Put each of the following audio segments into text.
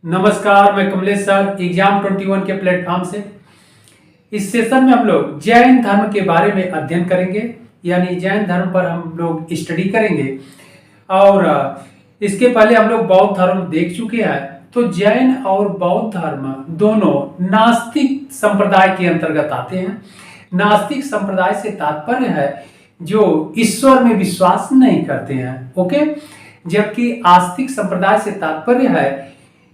नमस्कार, मैं Kamlesh sir exam 21 के प्लेटफॉर्म से। इस सेशन में हम लोग जैन धर्म के बारे में अध्ययन करेंगे, यानी जैन धर्म पर हम लोग स्टडी करेंगे। और इसके पहले हम लोग बौद्ध धर्म देख चुके हैं। तो जैन और बौद्ध धर्म दोनों नास्तिक संप्रदाय के अंतर्गत आते हैं। नास्तिक संप्रदाय से तात्पर्य है जो ईश्वर में विश्वास नहीं करते हैं, ओके। जबकि आस्तिक संप्रदाय से तात्पर्य है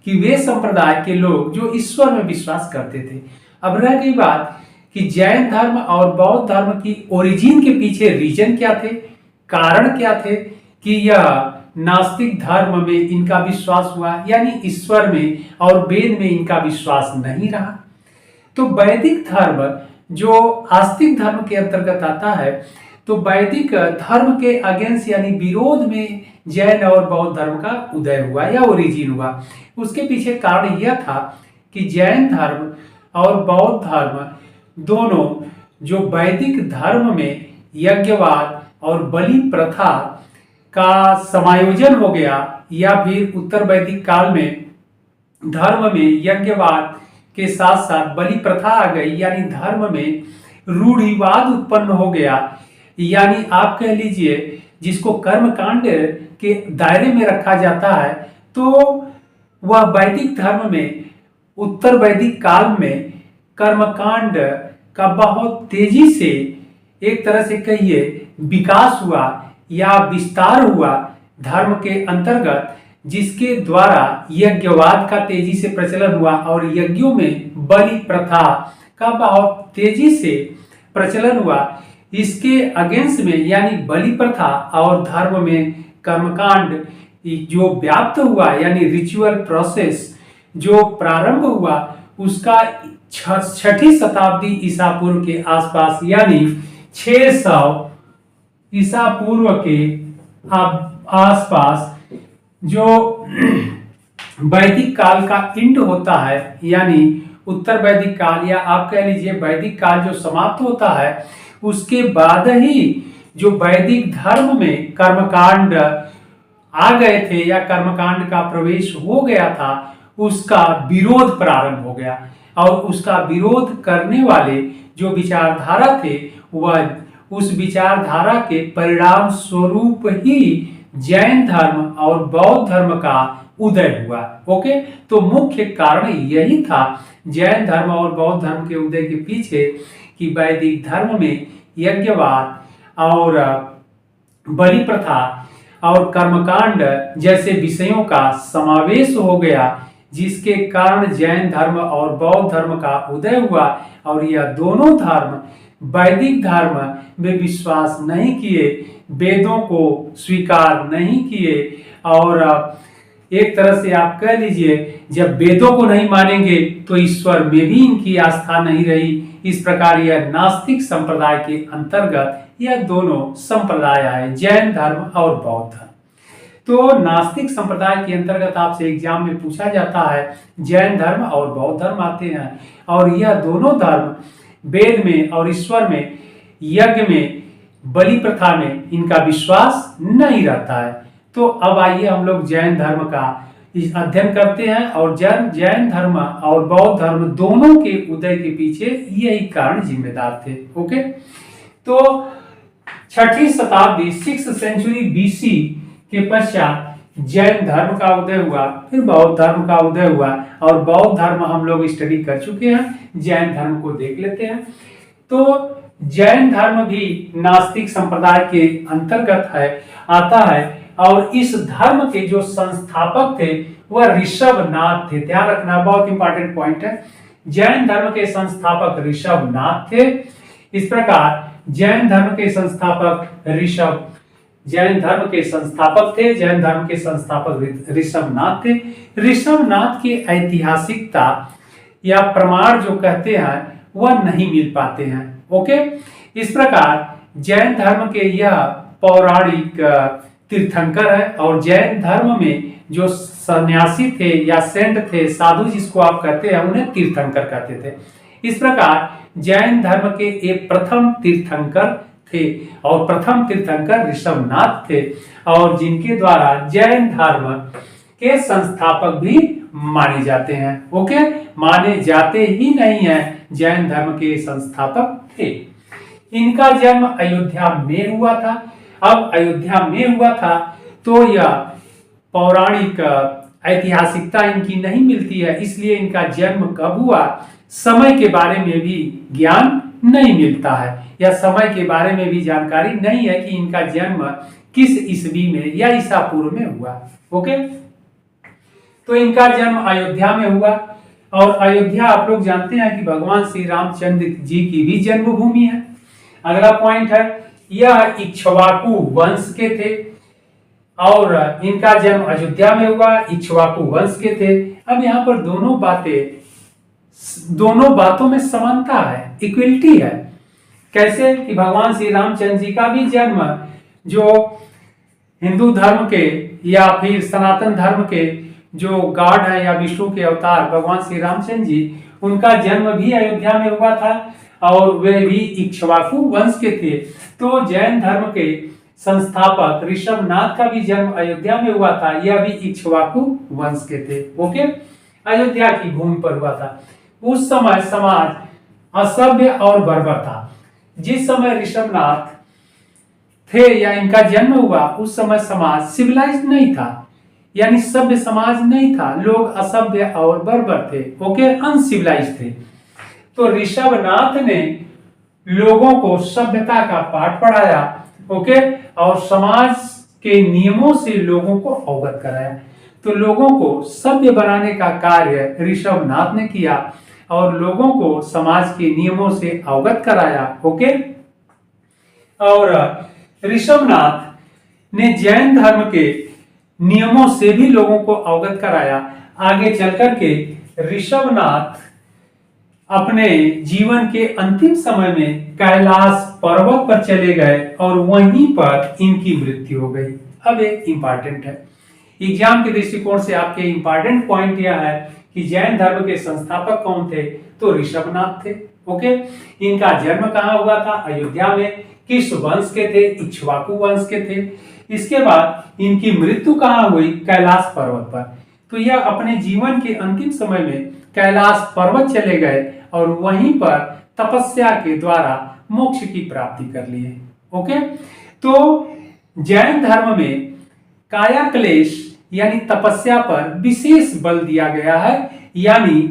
कि वे संप्रदाय के लोग जो ईश्वर में विश्वास करते थे। अब रह गई बात कि जैन धर्म और बौद्ध धर्म की ओरिजिन के पीछे रीजन क्या थे, कारण क्या थे कि यह नास्तिक धर्म में इनका विश्वास हुआ, यानी ईश्वर में और वेद में इनका विश्वास नहीं रहा। तो वैदिक धर्म जो आस्तिक धर्म के अंतर्गत आता है, तो वैदिक धर्म के अगेंस्ट यानी विरोध में जैन और बौद्ध धर्म का उदय हुआ या ओरिजिन हुआ। उसके पीछे कारण यह था कि जैन धर्म और बौद्ध धर्म दोनों जो वैदिक धर्म में यज्ञवाद और बलि प्रथा का समायोजन हो गया, या फिर उत्तर वैदिक काल में धर्म में यज्ञवाद के साथ साथ बलि प्रथा आ गई, यानी धर्म में रूढ़िवाद उत्पन्न हो गया। यानी आप कह लीजिए जिसको कर्मकांड के दायरे में रखा जाता है, तो वह वैदिक धर्म में उत्तर वैदिक काल में कर्मकांड का बहुत तेजी से एक तरह से कहिए विकास हुआ या विस्तार हुआ धर्म के अंतर्गत, जिसके द्वारा यज्ञवाद का तेजी से प्रचलन हुआ और यज्ञों में बलि प्रथा का बहुत तेजी से प्रचलन हुआ। इसके अगेंस्ट में यानी बलि प्रथा और धर्म में कर्मकांड जो व्याप्त हुआ, यानी रिचुअल प्रोसेस जो प्रारंभ हुआ, उसका 6ठी शताब्दी ईसा पूर्व के आसपास, यानी 600 ईसा पूर्व के आसपास जो वैदिक काल का इंड होता है, यानी उत्तर वैदिक काल या आप कह लीजिए वैदिक काल जो समाप्त होता है, उसके बाद ही जो वैदिक धर्म में कर्मकांड आ गए थे या कर्मकांड का प्रवेश हो गया था, उसका विरोध प्रारंभ हो गया। और उसका विरोध करने वाले जो विचारधारा थे, वह उस विचारधारा के परिणाम स्वरूप ही जैन धर्म और बौद्ध धर्म का उदय हुआ, ओके। तो मुख्य कारण यही था जैन धर्म और बौद्ध धर्म के उदय के पीछे कि वैदिक धर्म में यज्ञवाद और बलि प्रथा और कर्मकांड जैसे विषयों का समावेश हो गया, जिसके कारण जैन धर्म और बौद्ध धर्म का उदय हुआ। और यह दोनों धर्म वैदिक धर्म में विश्वास नहीं किए, वेदों को स्वीकार नहीं किए, और एक तरह से आप कह लीजिए जब वेदों को नहीं मानेंगे तो ईश्वर में भी इनकी आस्था नहीं रही। इस प्रकार यह नास्तिक संप्रदाय के अंतर्गत यह दोनों संप्रदाय आए, जैन धर्म और बौद्ध धर्म। तो नास्तिक संप्रदाय के अंतर्गत आपसे एग्जाम में पूछा जाता है, जैन धर्म और बौद्ध धर्म आते हैं, और यह दोनों धर्म वेद में और ईश्वर में, यज्ञ में, बलि प्रथा में इनका विश्वास नहीं रहता है। तो अब आइए हम लोग जैन धर्म का अध्ययन करते हैं, और जैन धर्म और बौद्ध धर्म दोनों के उदय के पीछे यही कारण जिम्मेदार थे, ओके। तो 6ठी शताब्दी 6th सेंचुरी BC के पश्चात जैन धर्म का उदय हुआ, फिर बौद्ध धर्म का उदय हुआ, और बौद्ध धर्म हम लोग स्टडी कर चुके हैं। जैन धर्म को देख लेते हैं। तो जैन धर्म भी नास्तिक संप्रदाय के अंतर्गत आता है, और इस धर्म के जो संस्थापक थे वह ऋषभनाथ थे। ध्यान रखना, बहुत इंपॉर्टेंट पॉइंट है। जैन धर्म के संस्थापक ऋषभनाथ थे। इस प्रकार जैन धर्म के संस्थापक जैन धर्म के संस्थापक ऋषभनाथ थे। ऋषभनाथ की ऐतिहासिकता या प्रमाण जो कहते हैं वह नहीं मिल पाते हैं, ओके। इस प्रकार जैन धर्म के यह पौराणिक तीर्थंकर है, और जैन धर्म में जो सन्यासी थे या सेंट थे, साधु जिसको आप कहते हैं, उन्हें तीर्थंकर कहते थे। इस प्रकार जैन धर्म के एक प्रथम तीर्थंकर थे, और प्रथम तीर्थंकर ऋषभनाथ थे, और जिनके द्वारा जैन धर्म के संस्थापक भी माने जाते हैं। ओके, माने जाते ही नहीं है, जैन धर्म के संस्थापक थे। इनका जन्म अयोध्या में हुआ था। अब अयोध्या में हुआ था तो यह पौराणिक ऐतिहासिकता इनकी नहीं मिलती है, इसलिए इनका जन्म कब हुआ समय के बारे में भी ज्ञान नहीं मिलता है, या समय के बारे में भी जानकारी नहीं है कि इनका जन्म किस ईस्वी में या ईसा पूर्व में हुआ। ओके, तो इनका जन्म अयोध्या में हुआ, और अयोध्या आप लोग जानते हैं कि भगवान श्री रामचंद्र जी की भी जन्मभूमि है। अगला पॉइंट है, यह इक्ष्वाकु वंश के थे, और इनका जन्म अयोध्या में हुआ, इक्ष्वाकु वंश के थे। अब यहाँ पर दोनों बातों में समानता है, इक्वलिटी है। कैसे कि भगवान श्री रामचंद्र जी का भी जन्म जो हिंदू धर्म के या फिर सनातन धर्म के जो गॉड है या विष्णु के अवतार भगवान श्री रामचंद्र जी, उनका जन्म भी अयोध्या में हुआ था, और वे भी इक्ष्वाकु वंश के थे। तो जैन धर्म के संस्थापक ऋषभनाथ का भी जन्म अयोध्या में हुआ था, यह भी इक्ष्वाकु वंश के थे। ओके, अयोध्या की भूमि पर हुआ था। उस समय समाज असभ्य और बर्बर था। जिस समय ऋषभनाथ थे या इनका जन्म हुआ, उस समय समाज सिविलाइज्ड नहीं था, यानी सभ्य समाज नहीं था, लोग असभ्य और बर्बर थे। ओके, अनसिविलाइज्ड थे। तो ऋषभनाथ ने लोगों को सभ्यता का पाठ पढ़ाया, ओके, और समाज के नियमों से लोगों को अवगत कराया। तो लोगों को सभ्य बनाने का कार्य ऋषभनाथ ने किया और लोगों को समाज के नियमों से अवगत कराया। ओके, और ऋषभनाथ ने जैन धर्म के नियमों से भी लोगों को अवगत कराया। आगे चलकर के ऋषभनाथ अपने जीवन के अंतिम समय में कैलाश पर्वत पर चले गए और वहीं पर इनकी मृत्यु हो गई। अब एक इंपॉर्टेंट है, एग्जाम के दृष्टिकोण से आपके इंपॉर्टेंट पॉइंट यह है कि जैन धर्म के संस्थापक कौन थे, तो ऋषभनाथ थे। ओके, इनका जन्म कहाँ हुआ था, अयोध्या में। किस वंश के थे, इक्ष्वाकु वंश के थे। इसके बाद इनकी मृत्यु कहाँ हुई, कैलाश पर्वत पर। तो यह अपने जीवन के अंतिम समय में कैलाश पर्वत चले गए और वहीं पर तपस्या के द्वारा मोक्ष की प्राप्ति कर लिए। ओके, तो जैन धर्म में काया क्लेश यानी तपस्या पर विशेष बल दिया गया है, यानी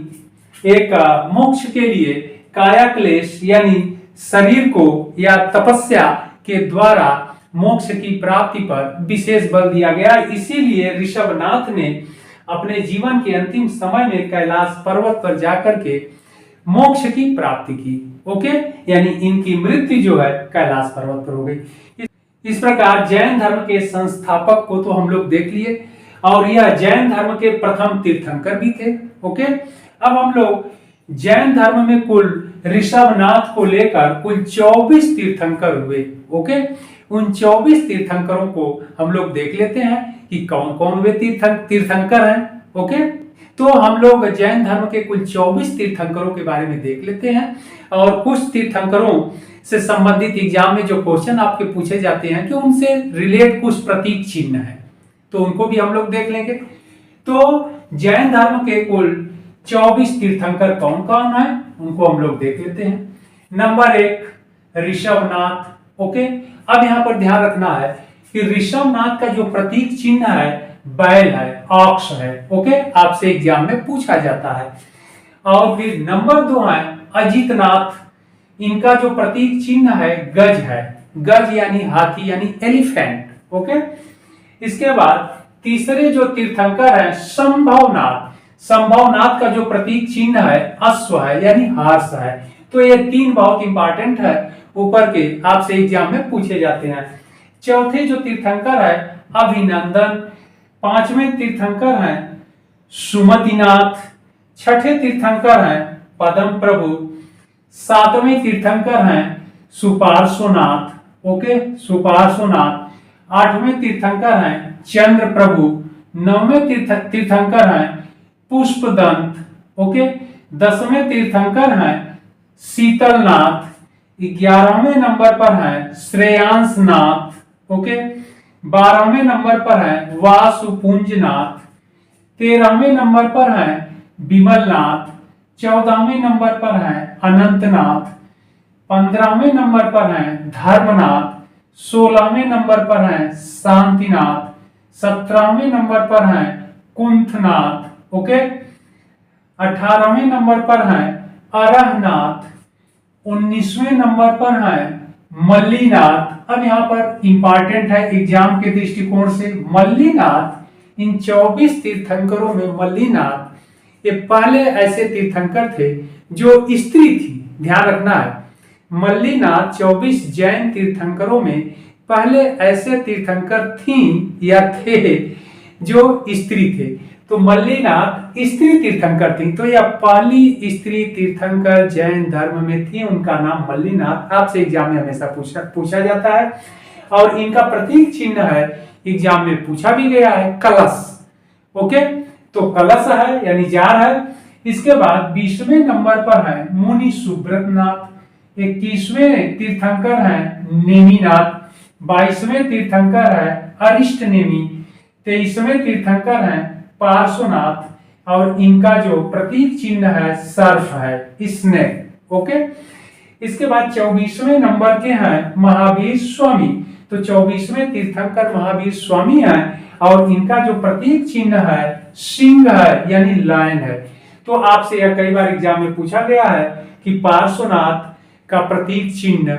एक मोक्ष के लिए काया क्लेश यानी शरीर को या तपस्या के द्वारा मोक्ष की प्राप्ति पर विशेष बल दिया गया। इसीलिए ऋषभनाथ ने अपने जीवन के अंतिम समय में कैलाश पर्वत पर जाकर के मोक्ष की प्राप्ति की। ओके, यानी इनकी मृत्यु जो है कैलाश पर्वत पर हो गई। इस प्रकार जैन धर्म के संस्थापक को तो हम लोग देख लिए, और यह जैन धर्म के प्रथम तीर्थंकर भी थे। ओके, अब हम लोग जैन धर्म में कुल ऋषभनाथ को लेकर कुल 24 तीर्थंकर हुए। ओके, उन 24 तीर्थंकरों को हम लोग देख लेते हैं कि कौन कौन वे तीर्थंकर हैं। ओके, तो हम लोग जैन धर्म के कुल 24 तीर्थंकरों के बारे में देख लेते हैं, और कुछ तीर्थंकरों से संबंधित एग्जाम में जो क्वेश्चन आपके पूछे जाते हैं कि उनसे रिलेट कुछ प्रतीक चिन्ह है, तो उनको भी हम लोग देख लेंगे। तो जैन धर्म के कुल 24 तीर्थंकर कौन कौन है, उनको हम लोग देख लेते हैं। नंबर 1 ऋषभनाथ। ओके, अब यहाँ पर ध्यान रखना है कि ऋषभनाथ का जो प्रतीक चिन्ह है बैल है, ऑक्स है। ओके, आपसे एग्जाम में पूछा जाता है। और फिर नंबर 2 है अजितनाथ। इनका जो प्रतीक चिन्ह है गज है, गज यानी हाथी यानी एलिफेंट। ओके, इसके बाद तीसरे जो तीर्थंकर है संभवनाथ। संभवनाथ का जो प्रतीक चिन्ह है अश्व है यानी हार्स है। तो ये 3 बहुत इंपॉर्टेंट है, ऊपर के आपसे एग्जाम में पूछे जाते हैं। चौथे जो तीर्थंकर है अभिनंदन। 5वें तीर्थंकर हैं सुमतिनाथ। 6ठे तीर्थंकर हैं पद्म प्रभु। 7वें तीर्थंकर हैं सुपार्श्वनाथ। ओके, सुपार्श्वनाथ। 8वें तीर्थंकर हैं चंद्र प्रभु। 9वें तीर्थंकर हैं पुष्पदंत। ओके, 10वें तीर्थंकर हैं शीतलनाथ। 11वें नंबर पर हैं श्रेयांसनाथ। ओके, 12वें नंबर पर है वासुपुंजनाथ। 13वें नंबर पर हैं विमलनाथ, 14वें नंबर पर हैं अनंतनाथ, 15वें नंबर पर हैं धर्मनाथ, 16वें नंबर पर हैं शांतिनाथ, 17वें नंबर पर हैं कुंथनाथ, ओके। 18वें नंबर पर हैं अरहनाथ, 19वें नंबर पर हैं मल्लीनाथ। अब यहाँ पर इंपॉर्टेंट है एग्जाम के दृष्टिकोण से, मल्लीनाथ इन 24 तीर्थंकरों में मल्लीनाथ ये पहले ऐसे तीर्थंकर थे जो स्त्री थी, ध्यान रखना है। मल्लीनाथ 24 जैन तीर्थंकरों में पहले ऐसे तीर्थंकर थी या थे जो स्त्री थे, तो मल्लीनाथ स्त्री तीर्थंकर थी, तो यह पहली स्त्री तीर्थंकर जैन धर्म में थी, उनका नाम मल्लीनाथ। आपसे एग्जाम में हमेशा पूछा जाता है और इनका प्रतीक चिन्ह है, एग्जाम में पूछा भी गया है, कलश, ओके। तो कलश है यानी जार है। इसके बाद 20वें नंबर पर है मुनि सुब्रतनाथ, 21वें तीर्थंकर हैं नेमिनाथ, 22वें तीर्थंकर है अरिष्ट नेमी, 23वें तीर्थंकर हैं पार्श्वनाथ और इनका जो प्रतीक चिन्ह है सर्फ है, स्नेक, ओके। इसके बाद 24वें नंबर के हैं महावीर स्वामी, तो 24वें तीर्थंकर महावीर स्वामी हैं और इनका जो प्रतीक चिन्ह है सिंह है यानी लायन है। तो आपसे यह कई बार एग्जाम में पूछा गया है कि पार्श्वनाथ का प्रतीक चिन्ह,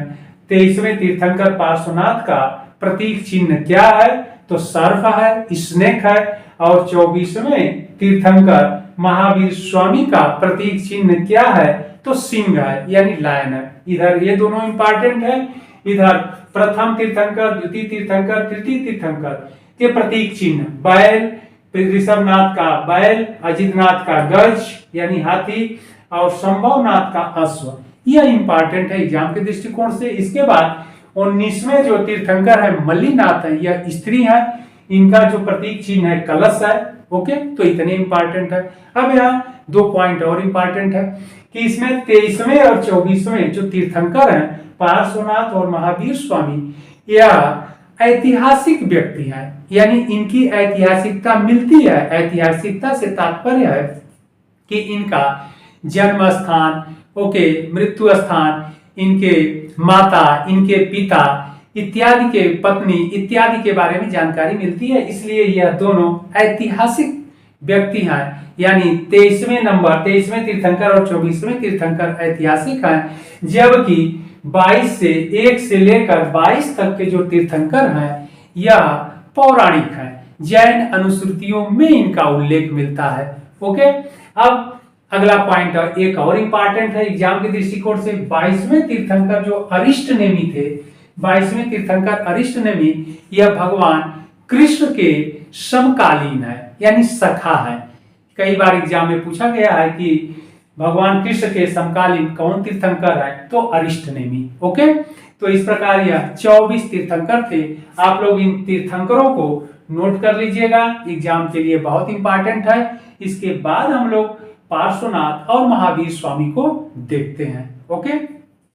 23वें तीर्थंकर पार्श्वनाथ का प्रतीक चिन्ह क्या है, तो सर्फ है, स्नेक है, और 24वें तीर्थंकर महावीर स्वामी का प्रतीक चिन्ह क्या है, तो सिंह है यानी लायन है। इधर ये दोनों इंपॉर्टेंट है, इधर प्रथम तीर्थंकर, द्वितीय तीर्थंकर, तृतीय तीर्थंकर के प्रतीक चिन्ह बैल, ऋषभनाथ का बैल, अजितनाथ का गज यानी हाथी और संभवनाथ का अश्व, यह इंपॉर्टेंट है एग्जाम के दृष्टिकोण से। इसके बाद 19वें जो तीर्थंकर है मल्लीनाथ है, यह स्त्री है, इनका जो प्रतीक चिन्ह है कलश है, ओके। तो इतने इंपॉर्टेंट है। अब यहाँ 2 पॉइंट और इंपॉर्टेंट है कि इसमें 23वें और 24वें जो तीर्थंकर हैं पार्श्वनाथ और महावीर स्वामी, यह ऐतिहासिक व्यक्ति हैं, यानी इनकी ऐतिहासिकता मिलती है। ऐतिहासिकता से तात्पर्य है कि इनका जन्म स्थान, ओके, मृत्यु स्थान, इनके माता, इनके पिता इत्यादि के पत्नी इत्यादि के बारे में जानकारी मिलती है, इसलिए यह दोनों ऐतिहासिक व्यक्ति हैं। यानी 23वें तीर्थंकर और 24वें तीर्थंकर ऐतिहासिक हैं, जबकि 1 से लेकर 22 तक के जो तीर्थंकर हैं यह पौराणिक हैं, जैन अनुश्रुतियों में इनका उल्लेख मिलता है, ओके। अब अगला पॉइंट एक और इंपॉर्टेंट है एग्जाम के दृष्टिकोण से, 22वें तीर्थंकर जो अरिष्ट नेमी थे, 22वें तीर्थंकर अरिष्ट नेमी, यह भगवान कृष्ण के समकालीन है यानी सखा है। कई बार एग्जाम में पूछा गया है कि भगवान कृष्ण के समकालीन कौन तीर्थंकर है, तो अरिष्ट नेमी, ओके। तो इस प्रकार यह 24 तीर्थंकर थे। आप लोग इन तीर्थंकरों को नोट कर लीजिएगा, एग्जाम के लिए बहुत इंपॉर्टेंट है। इसके बाद हम लोग पार्श्वनाथ और महावीर स्वामी को देखते हैं, ओके।